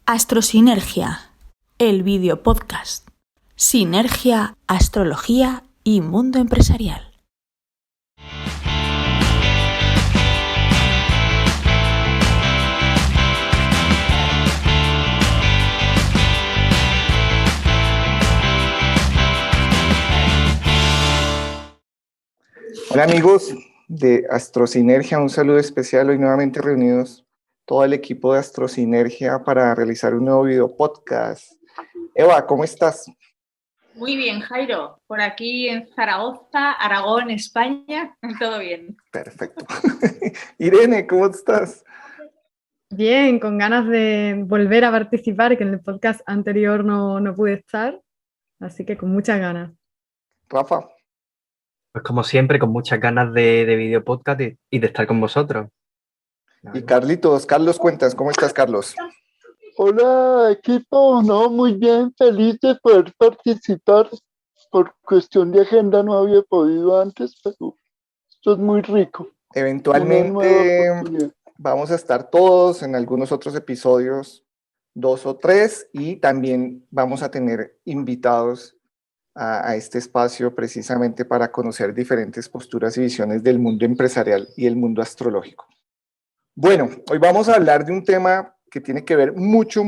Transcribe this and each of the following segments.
Astrosinergia, el vídeo podcast. Sinergia, astrología y mundo empresarial. Hola amigos de Astrosinergia, un saludo especial. Hoy nuevamente reunidos todo el equipo de Astrosinergia para realizar un nuevo video podcast. Eva, ¿cómo estás? Muy bien, Jairo. Por aquí en Zaragoza, Aragón, España, todo bien. Perfecto. Irene, ¿cómo estás? Bien, con ganas de volver a participar, que en el podcast anterior no pude estar, así que con muchas ganas. Rafa. Pues como siempre, con muchas ganas de video podcast y de estar con vosotros. Y Carlitos, Carlos Cuentas, ¿cómo estás, Carlos? Hola equipo, no, muy bien, feliz de poder participar. Por cuestión de agenda no había podido antes, pero esto es muy rico. Eventualmente vamos a estar todos en algunos otros episodios, 2 o 3, y también vamos a tener invitados a este espacio precisamente para conocer diferentes posturas y visiones del mundo empresarial y el mundo astrológico. Bueno, hoy vamos a hablar de un tema que tiene que ver mucho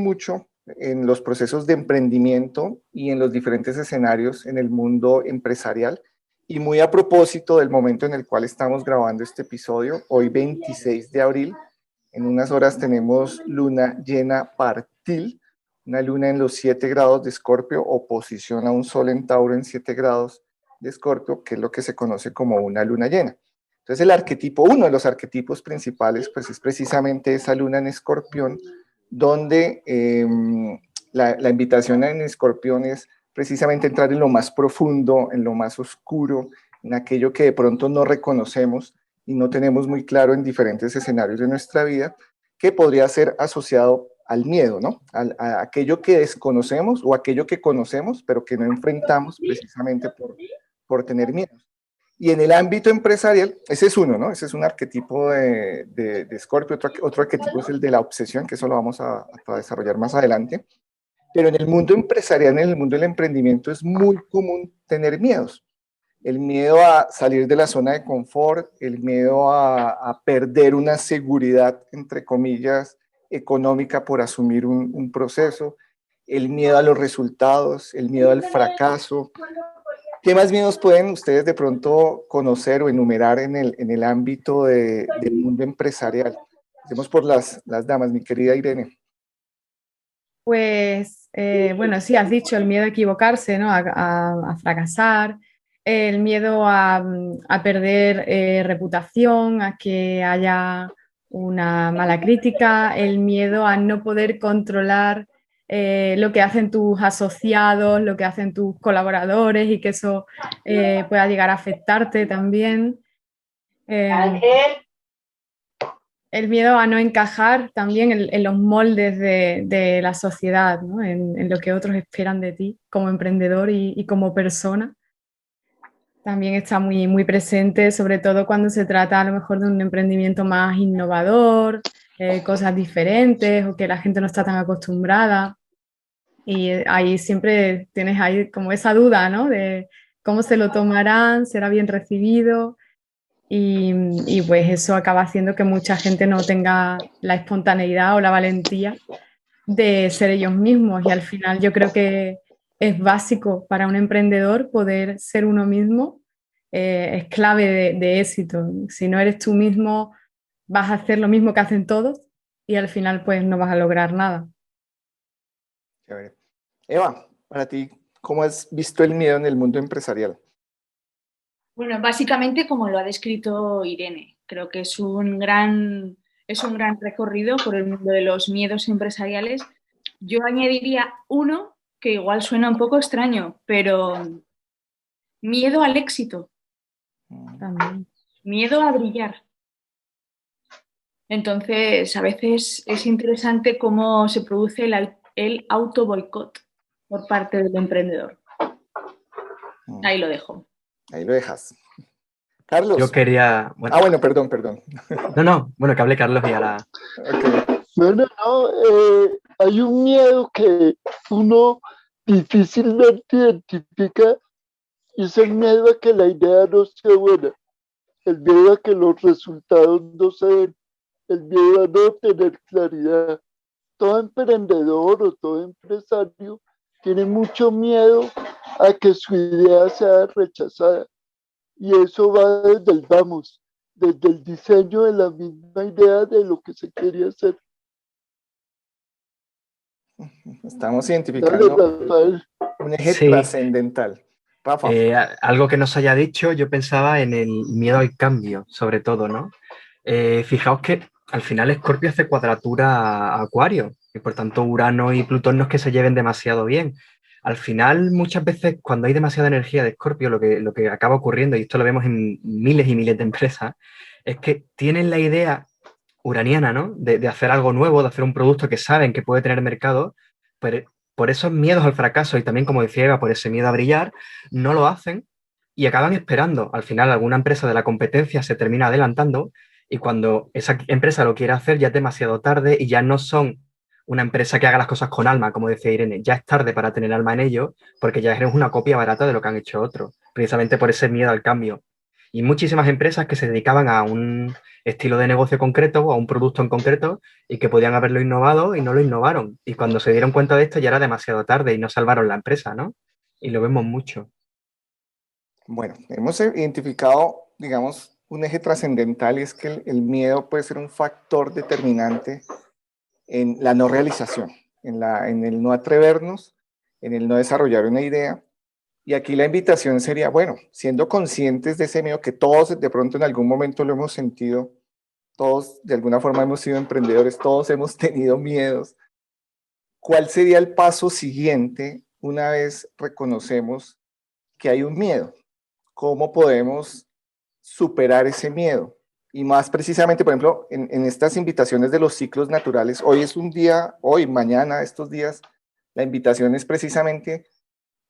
en los procesos de emprendimiento y en los diferentes escenarios en el mundo empresarial, y muy a propósito del momento en el cual estamos grabando este episodio, hoy 26 de abril, en unas horas tenemos luna llena partil, una luna en los 7 grados de Escorpio, oposición a un sol en Tauro en 7 grados de Escorpio, que es lo que se conoce como una luna llena. Entonces el arquetipo, uno de los arquetipos principales, pues es precisamente esa luna en Escorpión, donde la invitación en Escorpión es precisamente entrar en lo más profundo, en lo más oscuro, en aquello que de pronto no reconocemos y no tenemos muy claro en diferentes escenarios de nuestra vida, que podría ser asociado al miedo, ¿no? A aquello que desconocemos o aquello que conocemos, pero que no enfrentamos precisamente por tener miedo. Y en el ámbito empresarial, ese es uno, ¿no? Ese es un arquetipo de Escorpio. Otro arquetipo es el de la obsesión, que eso lo vamos a desarrollar más adelante. Pero en el mundo empresarial, en el mundo del emprendimiento, es muy común tener miedos. El miedo a salir de la zona de confort, el miedo a perder una seguridad, entre comillas, económica por asumir un proceso, el miedo a los resultados, el miedo al fracaso. ¿Qué más miedos pueden ustedes de pronto conocer o enumerar en el ámbito del mundo empresarial? Hacemos por las damas, mi querida Irene. Pues, bueno, sí, has dicho el miedo a equivocarse, ¿no? A fracasar, el miedo a perder reputación, a que haya una mala crítica, el miedo a no poder controlar lo que hacen tus asociados, lo que hacen tus colaboradores y que eso pueda llegar a afectarte también. El miedo a no encajar también en los moldes de la sociedad, ¿no? En lo que otros esperan de ti como emprendedor y como persona. También está muy presente, sobre todo cuando se trata a lo mejor de un emprendimiento más innovador, cosas diferentes o que la gente no está tan acostumbrada. Y ahí siempre tienes ahí como esa duda, ¿no? De cómo se lo tomarán, será bien recibido. Y pues eso acaba haciendo que mucha gente no tenga la espontaneidad o la valentía de ser ellos mismos. Y al final yo creo que es básico para un emprendedor poder ser uno mismo. Es clave de éxito. Si no eres tú mismo, vas a hacer lo mismo que hacen todos y al final pues no vas a lograr nada. Eva, para ti, ¿cómo has visto el miedo en el mundo empresarial? Bueno, básicamente como lo ha descrito Irene, creo que es un gran recorrido por el mundo de los miedos empresariales. Yo añadiría uno que igual suena un poco extraño, pero miedo al éxito. También. Miedo a brillar. Entonces, a veces es interesante cómo se produce el auto boicot por parte del emprendedor. Ahí lo dejo. Ahí lo dejas. Carlos. Yo quería... Bueno. Bueno, perdón. No, bueno, que hable Carlos y ahora... Okay. Bueno, hay un miedo que uno difícilmente identifica y es el miedo a que la idea no sea buena, el miedo a que los resultados no se den, el miedo a no tener claridad. Todo emprendedor o todo empresario tiene mucho miedo a que su idea sea rechazada. Y eso va desde el vamos, desde el diseño de la misma idea de lo que se quería hacer. Estamos Dale, identificando Rafael. un eje Sí. trascendental. Rafa. Algo que nos haya dicho, yo pensaba en el miedo al cambio, sobre todo, ¿no? Fijaos que al final Escorpio hace cuadratura a Acuario y por tanto Urano y Plutón no es que se lleven demasiado bien. Al final, muchas veces cuando hay demasiada energía de Escorpio, lo que acaba ocurriendo, y esto lo vemos en miles y miles de empresas, es que tienen la idea uraniana, ¿no? De hacer algo nuevo, de hacer un producto que saben que puede tener mercado, pero por esos miedos al fracaso y también, como decía Eva, por ese miedo a brillar, no lo hacen y acaban esperando. Al final, alguna empresa de la competencia se termina adelantando y cuando esa empresa lo quiere hacer ya es demasiado tarde y ya no son una empresa que haga las cosas con alma, como decía Irene. Ya es tarde para tener alma en ello porque ya eres una copia barata de lo que han hecho otros, precisamente por ese miedo al cambio. Y muchísimas empresas que se dedicaban a un estilo de negocio concreto o a un producto en concreto y que podían haberlo innovado y no lo innovaron. Y cuando se dieron cuenta de esto ya era demasiado tarde y no salvaron la empresa, ¿no? Y lo vemos mucho. Bueno, hemos identificado, digamos, un eje trascendental y es que el miedo puede ser un factor determinante en la no realización, en el no atrevernos, en el no desarrollar una idea. Y aquí la invitación sería, bueno, siendo conscientes de ese miedo que todos de pronto en algún momento lo hemos sentido, todos de alguna forma hemos sido emprendedores, todos hemos tenido miedos. ¿Cuál sería el paso siguiente una vez reconocemos que hay un miedo? ¿Cómo podemos superar ese miedo? Y más precisamente, por ejemplo, en estas invitaciones de los ciclos naturales, hoy es un día, hoy, mañana, estos días, la invitación es precisamente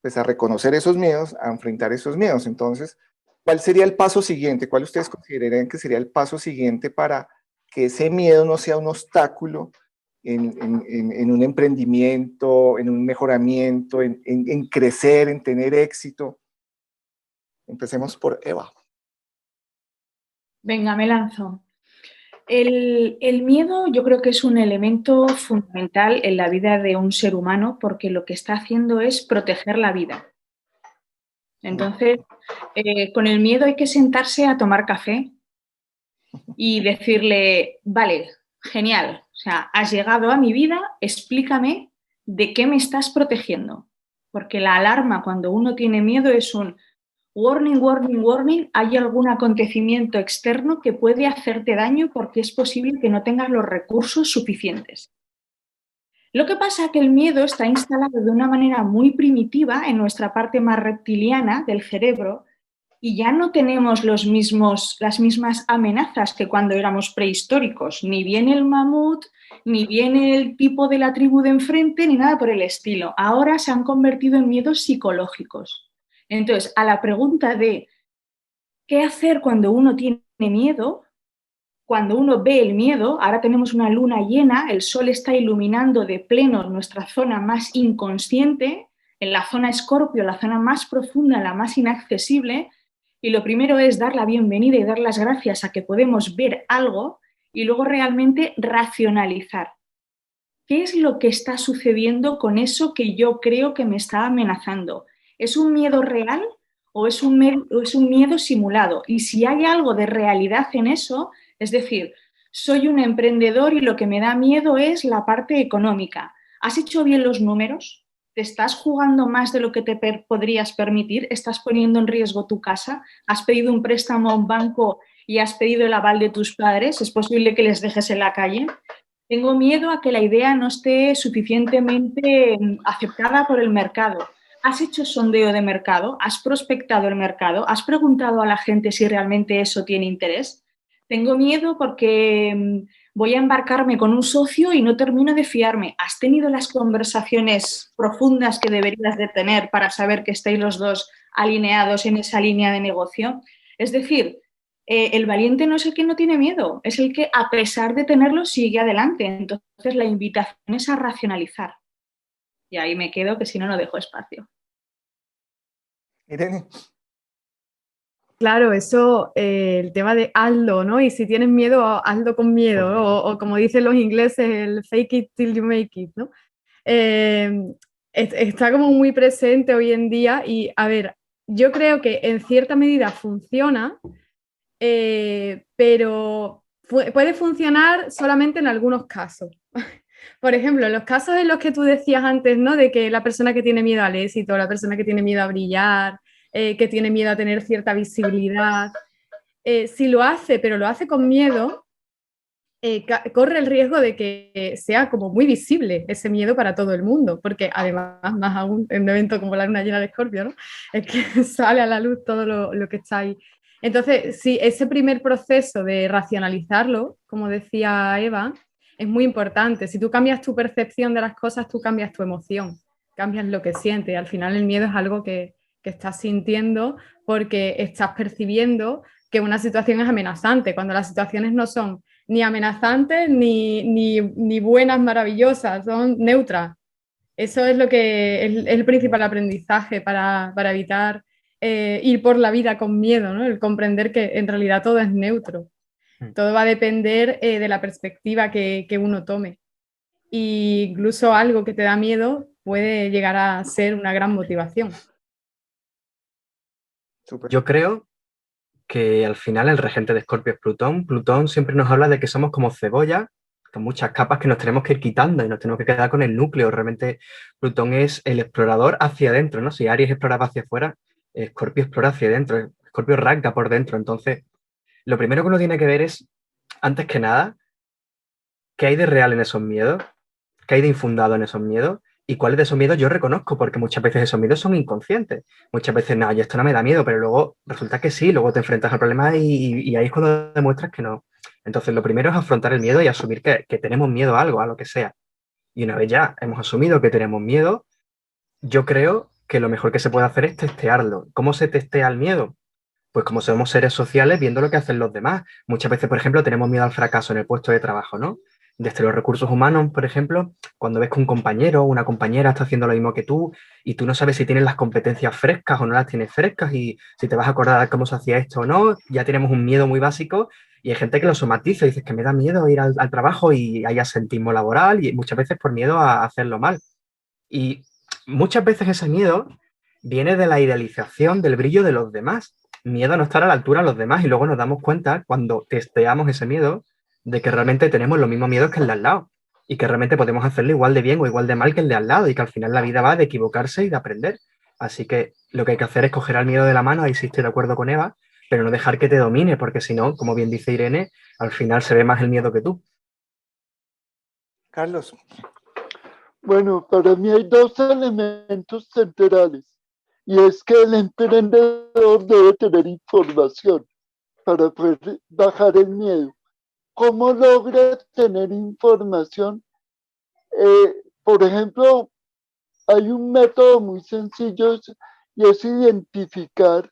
pues, a reconocer esos miedos, a enfrentar esos miedos. Entonces, ¿cuál sería el paso siguiente? ¿Cuál ustedes considerarían que sería el paso siguiente para que ese miedo no sea un obstáculo en un emprendimiento, en un mejoramiento, en crecer, en tener éxito? Empecemos por Eva. Venga, me lanzo. El miedo yo creo que es un elemento fundamental en la vida de un ser humano porque lo que está haciendo es proteger la vida. Entonces, con el miedo hay que sentarse a tomar café y decirle, vale, genial, o sea, has llegado a mi vida, explícame de qué me estás protegiendo. Porque la alarma cuando uno tiene miedo es un warning, warning, warning, hay algún acontecimiento externo que puede hacerte daño porque es posible que no tengas los recursos suficientes. Lo que pasa es que el miedo está instalado de una manera muy primitiva en nuestra parte más reptiliana del cerebro y ya no tenemos las mismas amenazas que cuando éramos prehistóricos. Ni viene el mamut, ni viene el tipo de la tribu de enfrente, ni nada por el estilo. Ahora se han convertido en miedos psicológicos. Entonces, a la pregunta de ¿qué hacer cuando uno tiene miedo? Cuando uno ve el miedo, ahora tenemos una luna llena, el sol está iluminando de pleno nuestra zona más inconsciente, en la zona Escorpio, la zona más profunda, la más inaccesible, y lo primero es dar la bienvenida y dar las gracias a que podemos ver algo y luego realmente racionalizar. ¿Qué es lo que está sucediendo con eso que yo creo que me está amenazando? ¿Es un miedo real o es un miedo simulado? Y si hay algo de realidad en eso, es decir, soy un emprendedor y lo que me da miedo es la parte económica. ¿Has hecho bien los números? ¿Te estás jugando más de lo que te podrías permitir? ¿Estás poniendo en riesgo tu casa? ¿Has pedido un préstamo a un banco y has pedido el aval de tus padres? ¿Es posible que les dejes en la calle? Tengo miedo a que la idea no esté suficientemente aceptada por el mercado. ¿Has hecho sondeo de mercado? ¿Has prospectado el mercado? ¿Has preguntado a la gente si realmente eso tiene interés? Tengo miedo porque voy a embarcarme con un socio y no termino de fiarme. ¿Has tenido las conversaciones profundas que deberías de tener para saber que estáis los dos alineados en esa línea de negocio? Es decir, el valiente no es el que no tiene miedo, es el que a pesar de tenerlo sigue adelante. Entonces la invitación es a racionalizar. Y ahí me quedo, que si no, no dejo espacio. Irene. Claro, eso, el tema de hazlo, ¿no? Y si tienes miedo, hazlo con miedo, ¿no? O como dicen los ingleses, el fake it till you make it, ¿no? Está como muy presente hoy en día y, a ver, yo creo que en cierta medida funciona, pero puede funcionar solamente en algunos casos. Por ejemplo, en los casos en los que tú decías antes, ¿no? De que la persona que tiene miedo al éxito, la persona que tiene miedo a brillar, que tiene miedo a tener cierta visibilidad, si lo hace, pero lo hace con miedo, corre el riesgo de que sea como muy visible ese miedo para todo el mundo, porque además, más aún en un evento como la luna llena de Escorpio, ¿no? Es que sale a la luz todo lo que está ahí. Entonces, sí, ese primer proceso de racionalizarlo, como decía Eva, es muy importante. Si tú cambias tu percepción de las cosas, tú cambias tu emoción, cambias lo que sientes. Al final el miedo es algo que estás sintiendo porque estás percibiendo que una situación es amenazante, cuando las situaciones no son ni amenazantes ni buenas, maravillosas, son neutras. Eso es lo que es el principal aprendizaje para evitar ir por la vida con miedo, ¿no? El comprender que en realidad todo es neutro. Todo va a depender de la perspectiva que uno tome. Y incluso algo que te da miedo puede llegar a ser una gran motivación. Súper. Yo creo que al final el regente de Escorpio es Plutón. Plutón siempre nos habla de que somos como cebolla, con muchas capas que nos tenemos que ir quitando y nos tenemos que quedar con el núcleo. Realmente Plutón es el explorador hacia adentro, ¿no? Si Aries exploraba hacia afuera, Escorpio explora hacia adentro, Escorpio rasga por dentro. Entonces, lo primero que uno tiene que ver es, antes que nada, qué hay de real en esos miedos, qué hay de infundado en esos miedos y cuáles de esos miedos yo reconozco, porque muchas veces esos miedos son inconscientes. Muchas veces, no, yo esto no me da miedo, pero luego resulta que sí, luego te enfrentas al problema y ahí es cuando demuestras que no. Entonces, lo primero es afrontar el miedo y asumir que tenemos miedo a algo, a lo que sea. Y una vez ya hemos asumido que tenemos miedo, yo creo que lo mejor que se puede hacer es testearlo. ¿Cómo se testea el miedo? Pues como somos seres sociales, viendo lo que hacen los demás. Muchas veces, por ejemplo, tenemos miedo al fracaso en el puesto de trabajo, ¿no? Desde los recursos humanos, por ejemplo, cuando ves que un compañero o una compañera está haciendo lo mismo que tú y tú no sabes si tienes las competencias frescas o no las tienes frescas y si te vas a acordar de cómo se hacía esto o no, ya tenemos un miedo muy básico y hay gente que lo somatiza y dices que me da miedo ir al trabajo y hay asentismo laboral y muchas veces por miedo a hacerlo mal. Y muchas veces ese miedo viene de la idealización del brillo de los demás. Miedo a no estar a la altura de los demás y luego nos damos cuenta cuando testeamos ese miedo de que realmente tenemos los mismos miedos que el de al lado y que realmente podemos hacerlo igual de bien o igual de mal que el de al lado y que al final la vida va de equivocarse y de aprender. Así que lo que hay que hacer es coger al miedo de la mano, ahí sí estoy de acuerdo con Eva, pero no dejar que te domine, porque si no, como bien dice Irene, al final se ve más el miedo que tú. Carlos. Bueno, para mí hay dos elementos centrales y es que el emprendedor debe tener información para poder bajar el miedo. ¿Cómo logra tener información? Por ejemplo, hay un método muy sencillo y es identificar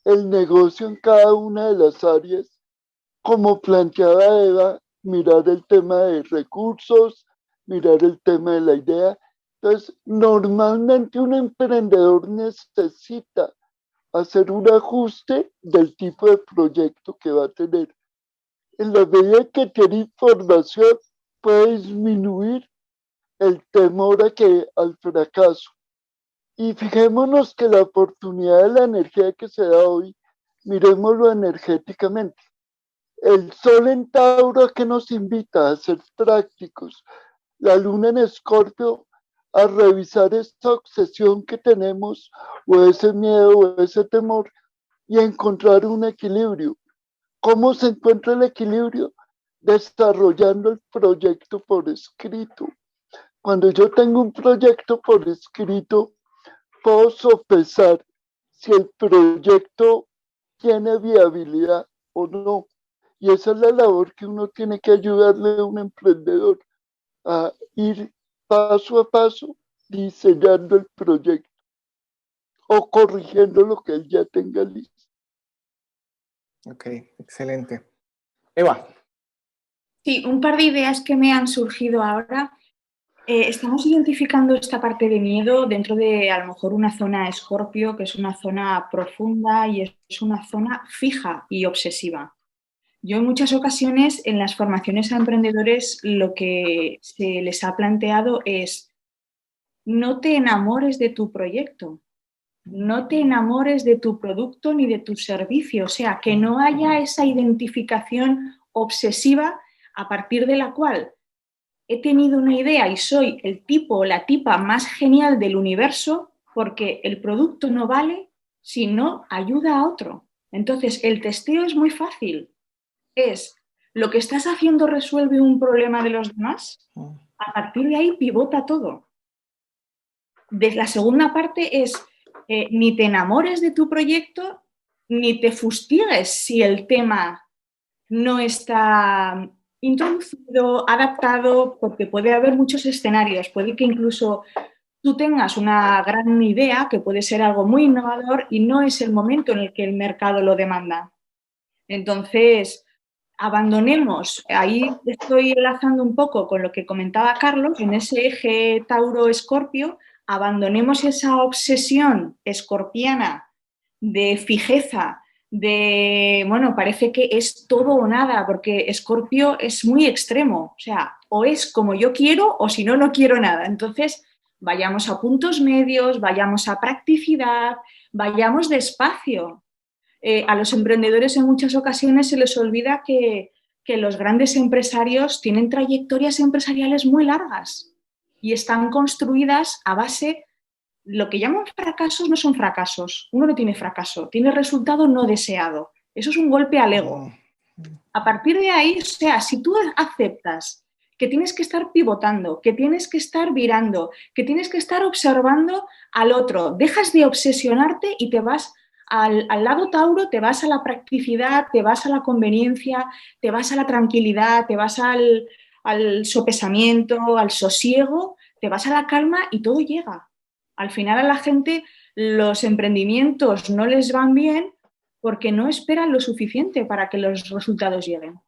el negocio en cada una de las áreas, como planteaba Eva, mirar el tema de recursos, mirar el tema de la idea. Entonces, normalmente un emprendedor necesita hacer un ajuste del tipo de proyecto que va a tener. En la medida que tiene información, puede disminuir el temor al fracaso. Y fijémonos que la oportunidad de la energía que se da hoy, miremoslo energéticamente. El sol en Tauro que nos invita a ser prácticos, la luna en Escorpio a revisar esta obsesión que tenemos o ese miedo o ese temor y a encontrar un equilibrio. ¿Cómo se encuentra el equilibrio? Desarrollando el proyecto por escrito. Cuando yo tengo un proyecto por escrito, puedo sopesar si el proyecto tiene viabilidad o no. Y esa es la labor que uno tiene que ayudarle a un emprendedor a ir paso a paso diseñando el proyecto o corrigiendo lo que él ya tenga listo. Ok, excelente. Eva. Sí, un par de ideas que me han surgido ahora. Estamos identificando esta parte de miedo dentro de a lo mejor una zona Escorpio, que es una zona profunda y es una zona fija y obsesiva. Yo en muchas ocasiones en las formaciones a emprendedores lo que se les ha planteado es no te enamores de tu proyecto, no te enamores de tu producto ni de tu servicio, o sea, que no haya esa identificación obsesiva a partir de la cual he tenido una idea y soy el tipo o la tipa más genial del universo porque el producto no vale si no ayuda a otro. Entonces, el testeo es muy fácil. Es lo que estás haciendo resuelve un problema de los demás. A partir de ahí pivota todo. La segunda parte es ni te enamores de tu proyecto ni te fustigues si el tema no está introducido, adaptado, porque puede haber muchos escenarios. Puede que incluso tú tengas una gran idea que puede ser algo muy innovador y no es el momento en el que el mercado lo demanda. Entonces, abandonemos, ahí estoy enlazando un poco con lo que comentaba Carlos, en ese eje Tauro-Escorpio, abandonemos esa obsesión escorpiana de fijeza, de, bueno, parece que es todo o nada, porque Escorpio es muy extremo, o sea, o es como yo quiero o si no, no quiero nada. Entonces, vayamos a puntos medios, vayamos a practicidad, vayamos despacio. A los emprendedores en muchas ocasiones se les olvida que los grandes empresarios tienen trayectorias empresariales muy largas y están construidas a base, lo que llaman fracasos no son fracasos, uno no tiene fracaso, tiene resultado no deseado, eso es un golpe al ego. A partir de ahí, o sea, si tú aceptas que tienes que estar pivotando, que tienes que estar virando, que tienes que estar observando al otro, dejas de obsesionarte y te vas al lado Tauro, te vas a la practicidad, te vas a la conveniencia, te vas a la tranquilidad, te vas al sopesamiento, al sosiego, te vas a la calma y todo llega. Al final a la gente los emprendimientos no les van bien porque no esperan lo suficiente para que los resultados lleguen.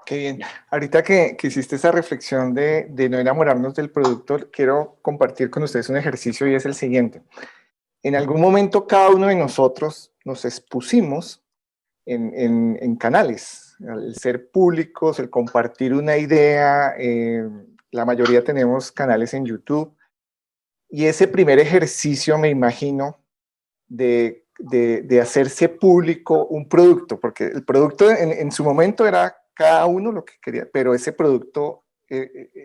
Qué bien. Ahorita que hiciste esa reflexión de no enamorarnos del producto, quiero compartir con ustedes un ejercicio y es el siguiente. En algún momento cada uno de nosotros nos expusimos en canales, el ser públicos, el compartir una idea, la mayoría tenemos canales en YouTube, y ese primer ejercicio me imagino de hacerse público un producto, porque el producto en su momento era cada uno lo que quería, pero ese producto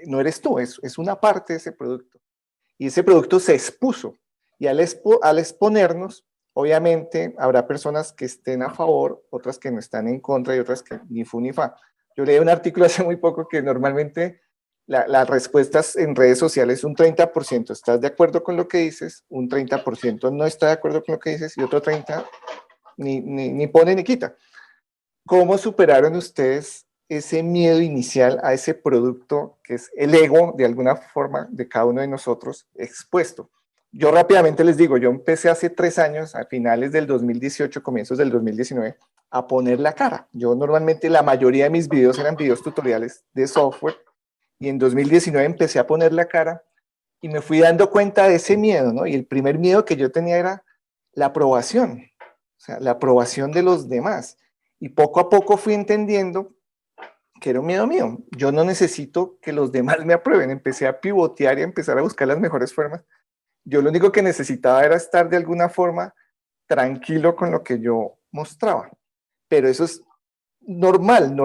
no eres tú, es una parte de ese producto. Y ese producto se expuso. Y al exponernos, obviamente habrá personas que estén a favor, otras que no están en contra y otras que ni fu ni fa. Yo leí un artículo hace muy poco que normalmente las respuestas en redes sociales, un 30% estás de acuerdo con lo que dices, un 30% no está de acuerdo con lo que dices y otro 30% ni pone ni quita. ¿Cómo superaron ustedes ese miedo inicial a ese producto que es el ego, de alguna forma, de cada uno de nosotros expuesto? Yo rápidamente les digo, yo empecé hace 3 años, a finales del 2018, comienzos del 2019, a poner la cara. Yo normalmente la mayoría de mis videos eran videos tutoriales de software y en 2019 empecé a poner la cara y me fui dando cuenta de ese miedo, ¿no? Y el primer miedo que yo tenía era la aprobación, o sea, la aprobación de los demás. Y poco a poco fui entendiendo que era un miedo mío. Yo no necesito que los demás me aprueben. Empecé a pivotear y a empezar a buscar las mejores formas. Yo lo único que necesitaba era estar de alguna forma tranquilo con lo que yo mostraba. Pero eso es normal.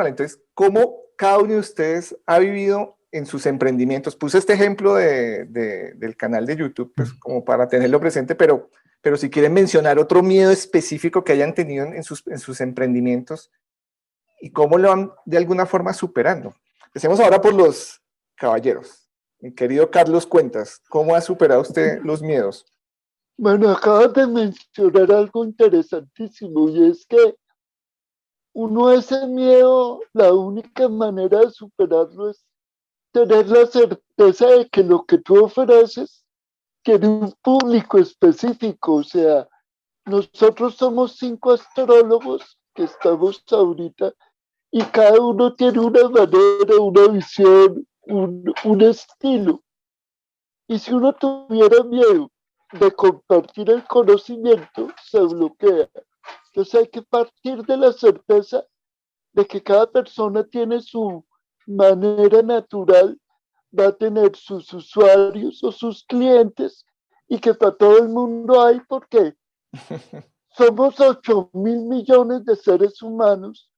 Entonces, ¿cómo cada uno de ustedes ha vivido en sus emprendimientos? Puse este ejemplo del canal de YouTube, pues como para tenerlo presente, pero si quieren mencionar otro miedo específico que hayan tenido en sus emprendimientos y cómo lo van de alguna forma superando. Empecemos ahora por los caballeros. Mi querido Carlos Cuentas, ¿cómo ha superado usted los miedos? Bueno, acabas de mencionar algo interesantísimo y es que uno ese miedo, la única manera de superarlo es tener la certeza de que lo que tú ofreces tiene un público específico, o sea, nosotros somos 5 astrólogos que estamos ahorita y cada uno tiene una manera, una visión, un estilo. Y si uno tuviera miedo de compartir el conocimiento, se bloquea. Entonces hay que partir de la certeza de que cada persona tiene su manera natural, va a tener sus usuarios o sus clientes y que para todo el mundo hay, porque somos 8.000 millones de seres humanos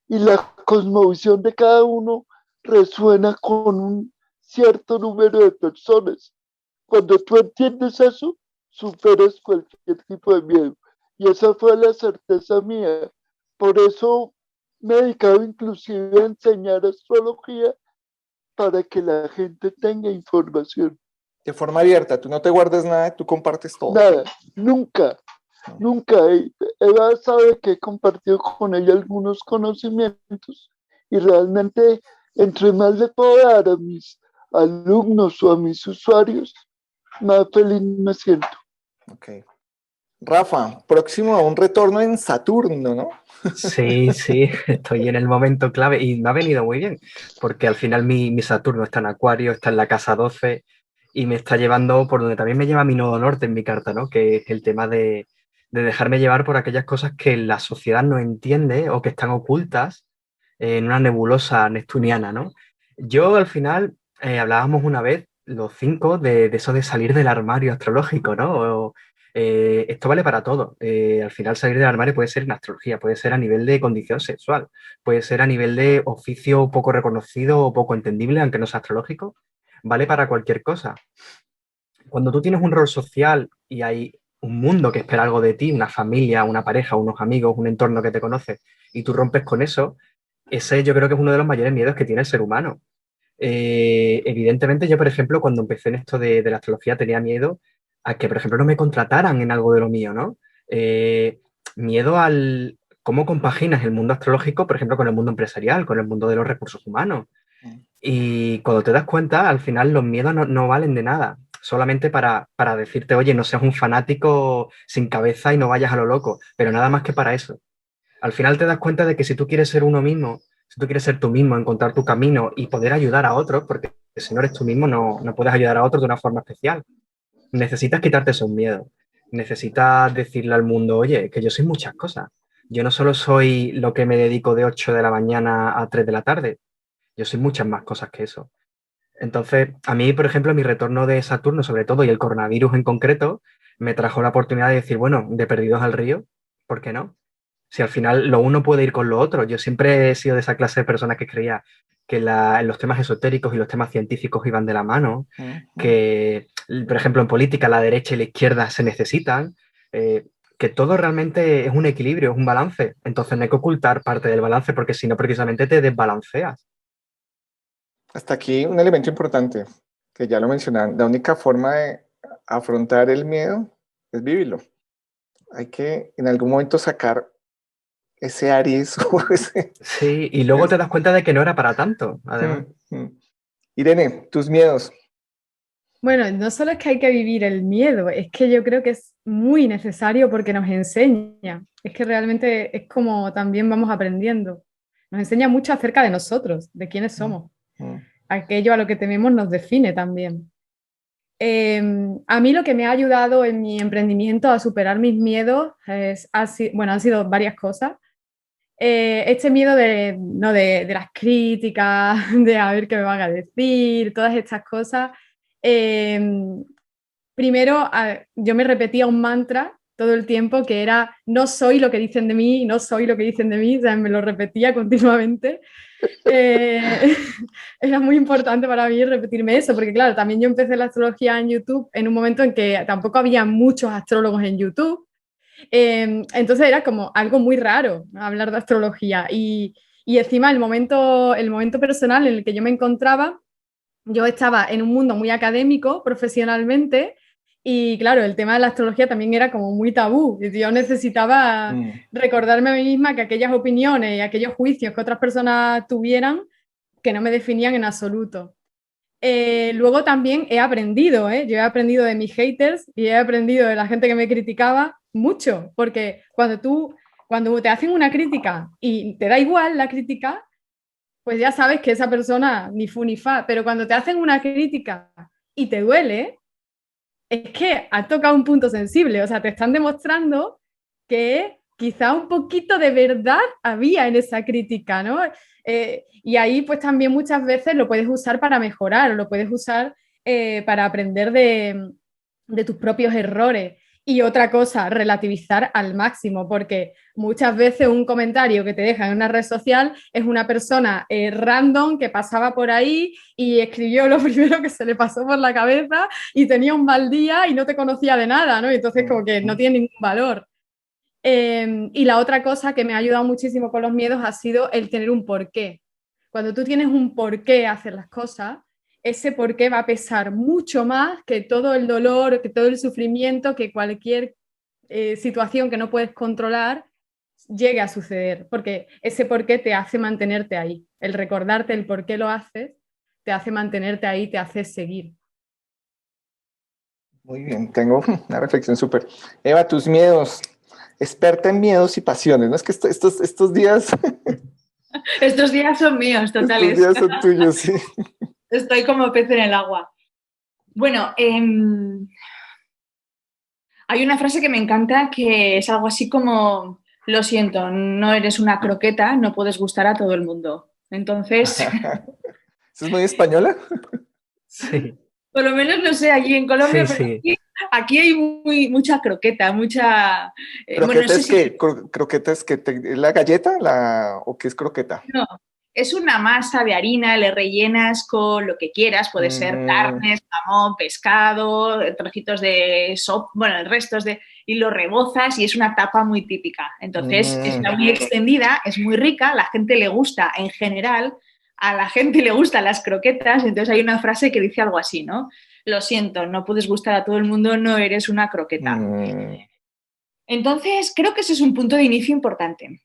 y la cosmovisión de cada uno resuena con un cierto número de personas. Cuando tú entiendes eso, superas cualquier tipo de miedo. Y esa fue la certeza mía. Por eso me he dedicado inclusive a enseñar astrología para que la gente tenga información. De forma abierta, tú no te guardas nada, tú compartes todo. Nada, nunca, nunca. Eva sabe que he compartido con ella algunos conocimientos y realmente entre más le puedo dar a mis alumnos o a mis usuarios, más feliz me siento. Ok. Rafa, próximo a un retorno en Saturno, ¿no? Sí, sí, estoy en el momento clave y me ha venido muy bien, porque al final mi Saturno está en Acuario, está en la casa 12 y me está llevando por donde también me lleva mi nodo norte en mi carta, ¿no? Que es el tema de dejarme llevar por aquellas cosas que la sociedad no entiende o que están ocultas en una nebulosa neptuniana, ¿no? Yo al final, hablábamos una vez, los 5, de eso de salir del armario astrológico, ¿no? Esto vale para todo. Al final salir del armario puede ser en astrología, puede ser a nivel de condición sexual, puede ser a nivel de oficio poco reconocido o poco entendible, aunque no sea astrológico, vale para cualquier cosa. Cuando tú tienes un rol social y hay un mundo que espera algo de ti, una familia, una pareja, unos amigos, un entorno que te conoce, y tú rompes con eso, ese yo creo que es uno de los mayores miedos que tiene el ser humano. Evidentemente yo, por ejemplo, cuando empecé en esto de la astrología tenía miedo a que, por ejemplo, no me contrataran en algo de lo mío, ¿no? Miedo al cómo compaginas el mundo astrológico, por ejemplo, con el mundo empresarial, con el mundo de los recursos humanos. Y cuando te das cuenta, al final los miedos no valen de nada, solamente para decirte, oye, no seas un fanático sin cabeza y no vayas a lo loco, pero nada más que para eso. Al final te das cuenta de que si tú quieres ser uno mismo, si tú quieres ser tú mismo, encontrar tu camino y poder ayudar a otros, porque si no eres tú mismo no puedes ayudar a otros de una forma especial. Necesitas quitarte esos miedos. Necesitas decirle al mundo, oye, que yo soy muchas cosas. Yo no solo soy lo que me dedico de 8 de la mañana a 3 de la tarde. Yo soy muchas más cosas que eso. Entonces, a mí, por ejemplo, mi retorno de Saturno, sobre todo, y el coronavirus en concreto, me trajo la oportunidad de decir, bueno, de perdidos al río, ¿por qué no? Si al final lo uno puede ir con lo otro. Yo siempre he sido de esa clase de personas que creía que los temas esotéricos y los temas científicos iban de la mano, que, por ejemplo, en política la derecha y la izquierda se necesitan, que todo realmente es un equilibrio, es un balance. Entonces no hay que ocultar parte del balance porque si no, precisamente te desbalanceas. Hasta aquí un elemento importante, que ya lo mencionaron. La única forma de afrontar el miedo es vivirlo. Hay que en algún momento sacar ese Aries o ese... Sí, y luego te das cuenta de que no era para tanto, además. Irene, tus miedos. Bueno, no solo es que hay que vivir el miedo, es que yo creo que es muy necesario porque nos enseña. Es que realmente es como también vamos aprendiendo. Nos enseña mucho acerca de nosotros, de quiénes somos. Aquello a lo que tememos nos define también. A mí lo que me ha ayudado en mi emprendimiento a superar mis miedos han sido varias cosas. Este miedo de las críticas, de a ver qué me van a decir, todas estas cosas. Primero, yo me repetía un mantra todo el tiempo que era no soy lo que dicen de mí, no soy lo que dicen de mí, o sea, me lo repetía continuamente. Era muy importante para mí repetirme eso, porque claro, también yo empecé la astrología en YouTube en un momento en que tampoco había muchos astrólogos en YouTube. Entonces era como algo muy raro, ¿no?, hablar de astrología y encima el momento personal en el que yo me encontraba, yo estaba en un mundo muy académico profesionalmente y claro, el tema de la astrología también era como muy tabú. Yo necesitaba recordarme a mí misma que aquellas opiniones y aquellos juicios que otras personas tuvieran que no me definían en absoluto. luego también he aprendido, yo he aprendido de mis haters y he aprendido de la gente que me criticaba mucho, porque cuando te hacen una crítica y te da igual la crítica, pues ya sabes que esa persona ni fu ni fa, pero cuando te hacen una crítica y te duele, es que has tocado un punto sensible, o sea, te están demostrando que quizá un poquito de verdad había en esa crítica, ¿no? Y ahí pues también muchas veces lo puedes usar para mejorar o lo puedes usar para aprender de tus propios errores. Y otra cosa, relativizar al máximo, porque muchas veces un comentario que te dejan en una red social es una persona random que pasaba por ahí y escribió lo primero que se le pasó por la cabeza y tenía un mal día y no te conocía de nada, ¿no? Entonces como que no tiene ningún valor. Y la otra cosa que me ha ayudado muchísimo con los miedos ha sido el tener un porqué. Cuando tú tienes un porqué hacer las cosas, ese porqué va a pesar mucho más que todo el dolor, que todo el sufrimiento, que cualquier situación que no puedes controlar llegue a suceder, porque ese porqué te hace mantenerte ahí. El recordarte el por qué lo haces te hace mantenerte ahí, te hace seguir. Muy bien, tengo una reflexión súper. Eva, tus miedos, experta en miedos y pasiones, ¿no? Es que estos días... Estos días son míos, totales. Estos días son tuyos, sí. Estoy como pez en el agua. Bueno, hay una frase que me encanta que es algo así como: lo siento, no eres una croqueta, no puedes gustar a todo el mundo. Entonces... ¿Eso es muy española? Sí. Por lo menos, no sé, allí en Colombia, Sí, pero aquí hay mucha croqueta, mucha... ¿Croqueta bueno, no sé es qué? ¿Croqueta es qué? ¿Es la galleta o qué es croqueta? No, es una masa de harina, le rellenas con lo que quieras, puede ser carnes, jamón, pescado, trocitos de sopa, bueno, restos de... y lo rebozas y es una tapa muy típica. Entonces, está muy extendida, es muy rica, a la gente le gusta en general, a la gente le gustan las croquetas, entonces hay una frase que dice algo así, ¿no? Lo siento, no puedes gustar a todo el mundo, no eres una croqueta. Entonces, creo que ese es un punto de inicio importante.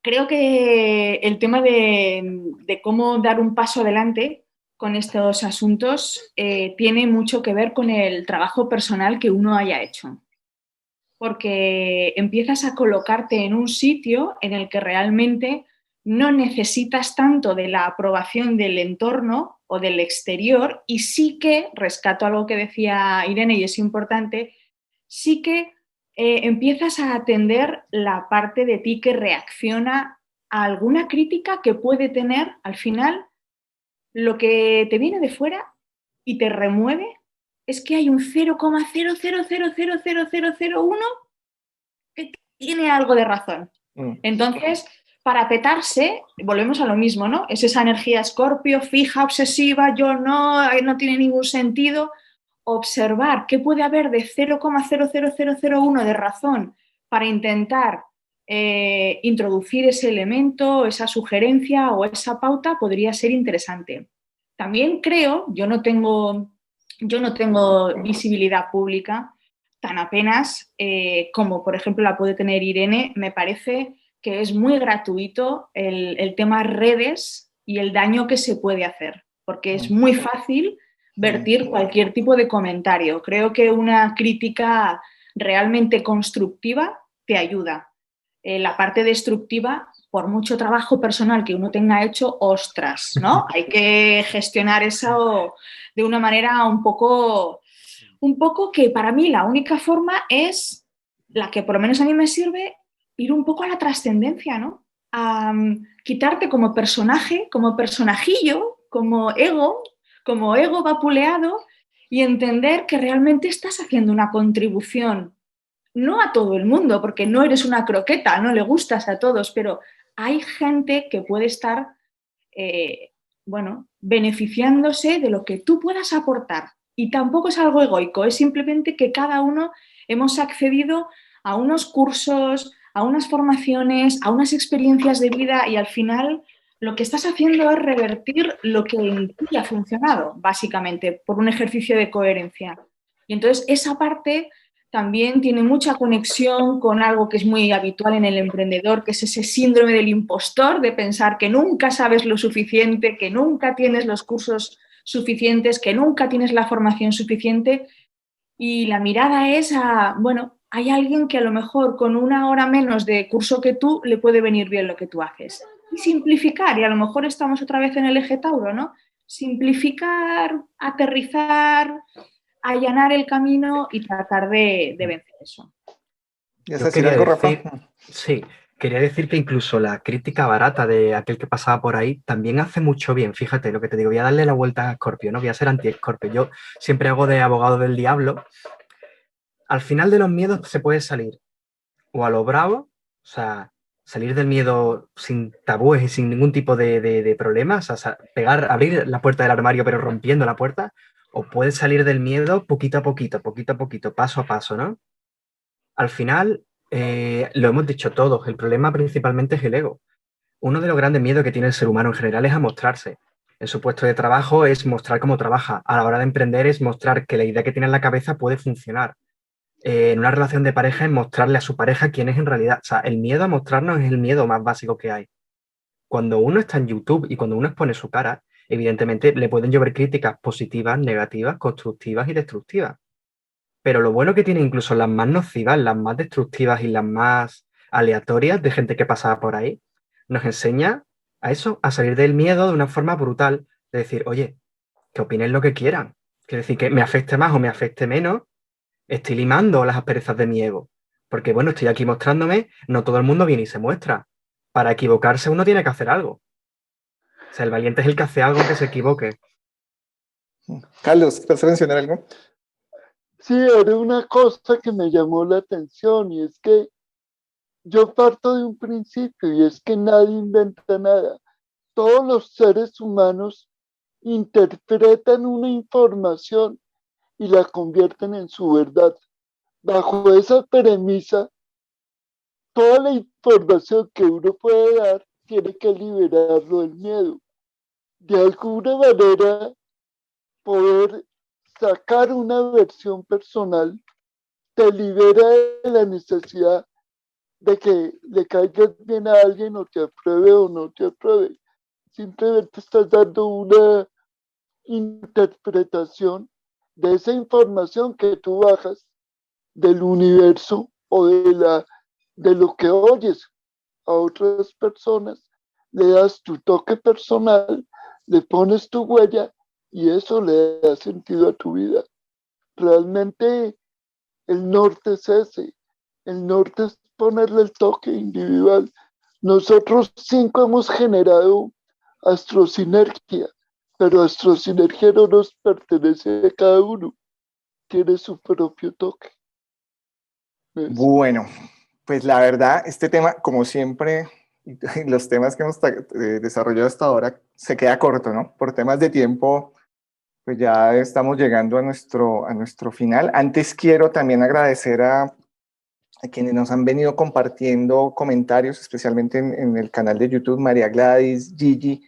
Creo que el tema de cómo dar un paso adelante con estos asuntos tiene mucho que ver con el trabajo personal que uno haya hecho. Porque empiezas a colocarte en un sitio en el que realmente no necesitas tanto de la aprobación del entorno o del exterior, y sí que, rescato algo que decía Irene y es importante, sí que empiezas a atender la parte de ti que reacciona a alguna crítica que puede tener al final. Lo que te viene de fuera y te remueve es que hay un 0,0000001 que tiene algo de razón. Entonces, para petarse, volvemos a lo mismo, ¿no? Es esa energía Escorpio, fija, obsesiva, yo no tiene ningún sentido. Observar qué puede haber de 0,00001 de razón para intentar introducir ese elemento, esa sugerencia o esa pauta podría ser interesante. También creo, yo no tengo visibilidad pública tan apenas como por ejemplo la puede tener Irene. Me parece que es muy gratuito el tema redes y el daño que se puede hacer, porque es muy fácil vertir cualquier tipo de comentario. Creo que una crítica realmente constructiva te ayuda. La parte destructiva, por mucho trabajo personal que uno tenga hecho, ostras, ¿no? Hay que gestionar eso de una manera un poco que para mí la única forma es la que por lo menos a mí me sirve, ir un poco a la trascendencia, ¿no? A quitarte como personaje, como personajillo, como ego vapuleado, y entender que realmente estás haciendo una contribución, no a todo el mundo, porque no eres una croqueta, no le gustas a todos, pero hay gente que puede estar, beneficiándose de lo que tú puedas aportar. Y tampoco es algo egoico, es simplemente que cada uno hemos accedido a unos cursos, a unas formaciones, a unas experiencias de vida, y al final lo que estás haciendo es revertir lo que en ti ha funcionado, básicamente, por un ejercicio de coherencia. Y entonces esa parte también tiene mucha conexión con algo que es muy habitual en el emprendedor, que es ese síndrome del impostor, de pensar que nunca sabes lo suficiente, que nunca tienes los cursos suficientes, que nunca tienes la formación suficiente y la mirada es a, bueno, hay alguien que a lo mejor con 1 hora menos de curso que tú le puede venir bien lo que tú haces. Y simplificar, y a lo mejor estamos otra vez en el eje Tauro, ¿no? Simplificar, aterrizar, allanar el camino y tratar de vencer eso. ¿Quieres decir algo, Rafa? Sí, quería decir que incluso la crítica barata de aquel que pasaba por ahí también hace mucho bien. Fíjate lo que te digo, voy a darle la vuelta a Scorpio, no voy a ser anti-Scorpio. Yo siempre hago de abogado del diablo. Al final de los miedos se puede salir o a lo bravo, o sea, salir del miedo sin tabúes y sin ningún tipo de problemas, o sea, abrir la puerta del armario pero rompiendo la puerta, o puedes salir del miedo poquito a poquito, paso a paso, ¿no? Al final, lo hemos dicho todos, el problema principalmente es el ego. Uno de los grandes miedos que tiene el ser humano en general es a mostrarse. En su puesto de trabajo es mostrar cómo trabaja. A la hora de emprender es mostrar que la idea que tiene en la cabeza puede funcionar. En una relación de pareja es mostrarle a su pareja quién es en realidad. O sea, el miedo a mostrarnos es el miedo más básico que hay. Cuando uno está en YouTube y cuando uno expone su cara, evidentemente le pueden llover críticas positivas, negativas, constructivas y destructivas. Pero lo bueno que tiene incluso las más nocivas, las más destructivas y las más aleatorias de gente que pasaba por ahí, nos enseña a eso, a salir del miedo de una forma brutal, de decir, oye, que opinen lo que quieran. Quiere decir que me afecte más o me afecte menos, estoy limando las asperezas de mi ego. Porque bueno, estoy aquí mostrándome, no todo el mundo viene y se muestra. Para equivocarse uno tiene que hacer algo. O sea, el valiente es el que hace algo aunque se equivoque. Carlos, ¿quieres mencionar algo? Sí, era una cosa que me llamó la atención y es que yo parto de un principio y es que nadie inventa nada. Todos los seres humanos interpretan una información y la convierten en su verdad. Bajo esa premisa, toda la información que uno puede dar tiene que liberarlo del miedo. De alguna manera, poder sacar una versión personal te libera de la necesidad de que le caigas bien a alguien o te apruebe o no te apruebe. Simplemente estás dando una interpretación de esa información que tú bajas del universo o de lo que oyes a otras personas, le das tu toque personal, le pones tu huella y eso le da sentido a tu vida. Realmente el norte es ese, el norte es ponerle el toque individual. Nosotros 5 hemos generado astrosinergia, pero astrosinergia no nos pertenece a cada uno, tiene su propio toque. ¿Ves? Bueno, pues la verdad, este tema, como siempre, los temas que hemos desarrollado hasta ahora, se queda corto, ¿no? Por temas de tiempo, pues ya estamos llegando a nuestro final. Antes quiero también agradecer a quienes nos han venido compartiendo comentarios, especialmente en el canal de YouTube, María Gladys, Gigi,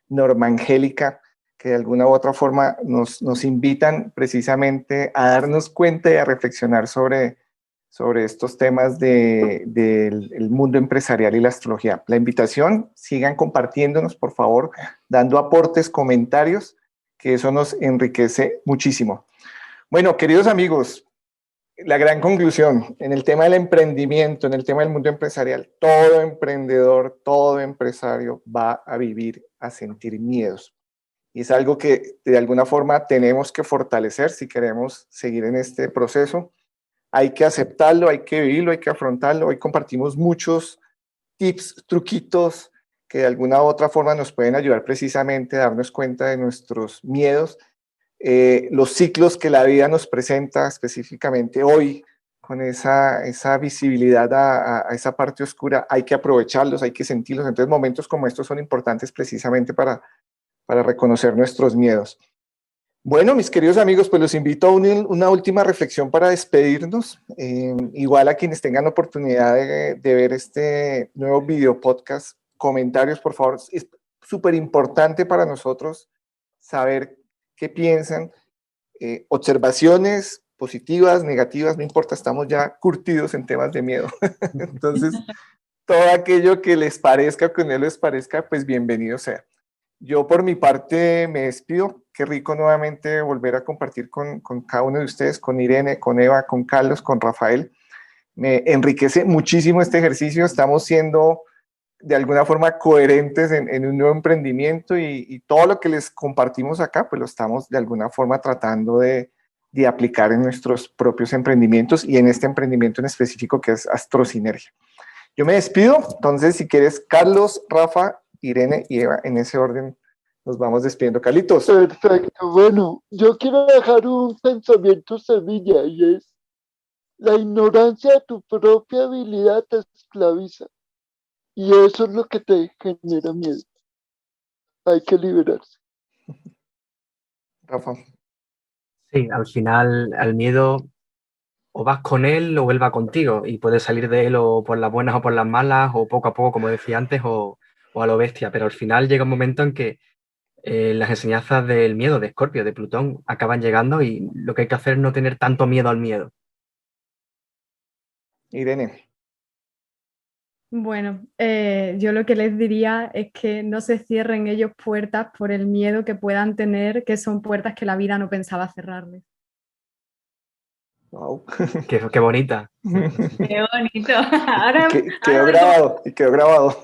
Norma Angélica, que de alguna u otra forma nos invitan precisamente a darnos cuenta y a reflexionar sobre estos temas del mundo empresarial y la astrología. La invitación, sigan compartiéndonos, por favor, dando aportes, comentarios, que eso nos enriquece muchísimo. Bueno, queridos amigos, la gran conclusión, en el tema del emprendimiento, en el tema del mundo empresarial, todo emprendedor, todo empresario va a vivir, a sentir miedos. Y es algo que de alguna forma tenemos que fortalecer si queremos seguir en este proceso. Hay que aceptarlo, hay que vivirlo, hay que afrontarlo. Hoy compartimos muchos tips, truquitos que de alguna u otra forma nos pueden ayudar precisamente a darnos cuenta de nuestros miedos, los ciclos que la vida nos presenta específicamente hoy, con esa visibilidad a esa parte oscura. Hay que aprovecharlos, hay que sentirlos. Entonces momentos como estos son importantes precisamente para reconocer nuestros miedos. Bueno, mis queridos amigos, pues los invito a una última reflexión para despedirnos. Igual a quienes tengan oportunidad de ver este nuevo video podcast, comentarios, por favor. Es súper importante para nosotros saber qué piensan. Observaciones positivas, negativas, no importa, estamos ya curtidos en temas de miedo. Entonces, todo aquello que les parezca o que no les parezca, pues bienvenido sea. Yo por mi parte me despido. Qué rico nuevamente volver a compartir con cada uno de ustedes, con Irene, con Eva, con Carlos, con Rafael. Me enriquece muchísimo este ejercicio. Estamos siendo de alguna forma coherentes en un nuevo emprendimiento y todo lo que les compartimos acá, pues lo estamos de alguna forma tratando de aplicar en nuestros propios emprendimientos y en este emprendimiento en específico que es Astrosinergia. Yo me despido, entonces si quieres, Carlos, Rafa, Irene y Eva, en ese orden nos vamos despidiendo. Carlitos. Perfecto, bueno, yo quiero dejar un pensamiento semilla y es: la ignorancia de tu propia habilidad te esclaviza y eso es lo que te genera miedo. Hay que liberarse. Rafa. Sí, al final al miedo o vas con él o él va contigo y puedes salir de él o por las buenas o por las malas o poco a poco, como decía antes, o a lo bestia. Pero al final llega un momento en que las enseñanzas del miedo de Escorpio, de Plutón, acaban llegando y lo que hay que hacer es no tener tanto miedo al miedo. Irene. Bueno, yo lo que les diría es que no se cierren ellos puertas por el miedo que puedan tener, que son puertas que la vida no pensaba cerrarles. Wow. Qué bonita. Qué bonito. Ahora, Quedó grabado y quedó grabado.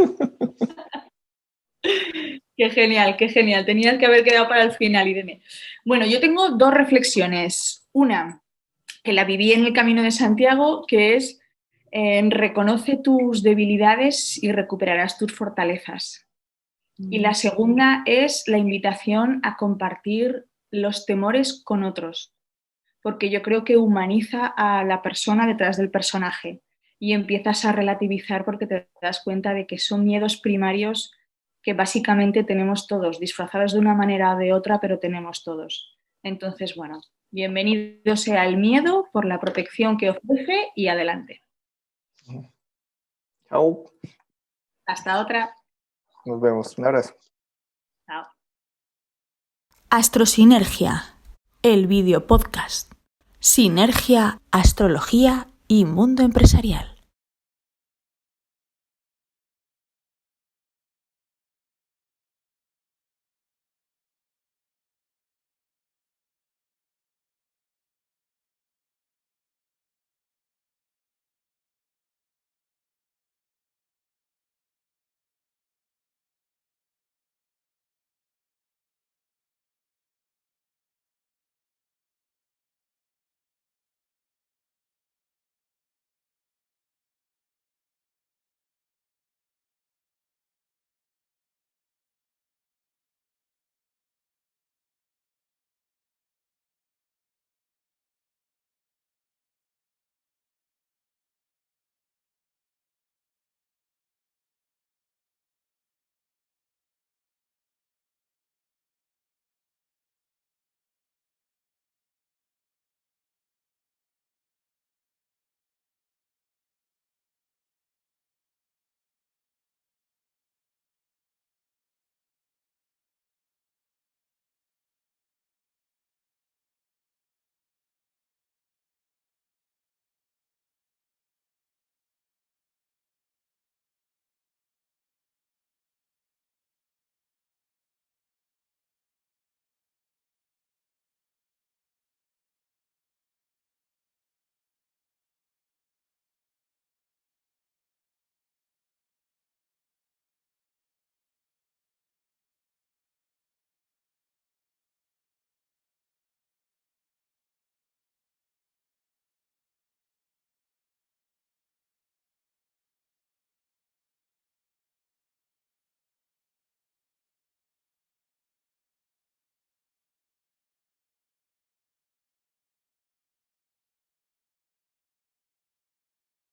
Qué genial, qué genial. Tenías que haber quedado para el final, Irene. Bueno, yo tengo dos reflexiones. Una, que la viví en el Camino de Santiago, que es reconoce tus debilidades y recuperarás tus fortalezas. Y la segunda es la invitación a compartir los temores con otros, porque yo creo que humaniza a la persona detrás del personaje y empiezas a relativizar porque te das cuenta de que son miedos primarios que básicamente tenemos todos, disfrazados de una manera o de otra, pero tenemos todos. Entonces, bueno, bienvenido sea el miedo por la protección que ofrece y adelante. Chao. Hasta otra. Nos vemos. Un abrazo. Chao. Astrosinergia, el video podcast. Sinergia, astrología y mundo empresarial.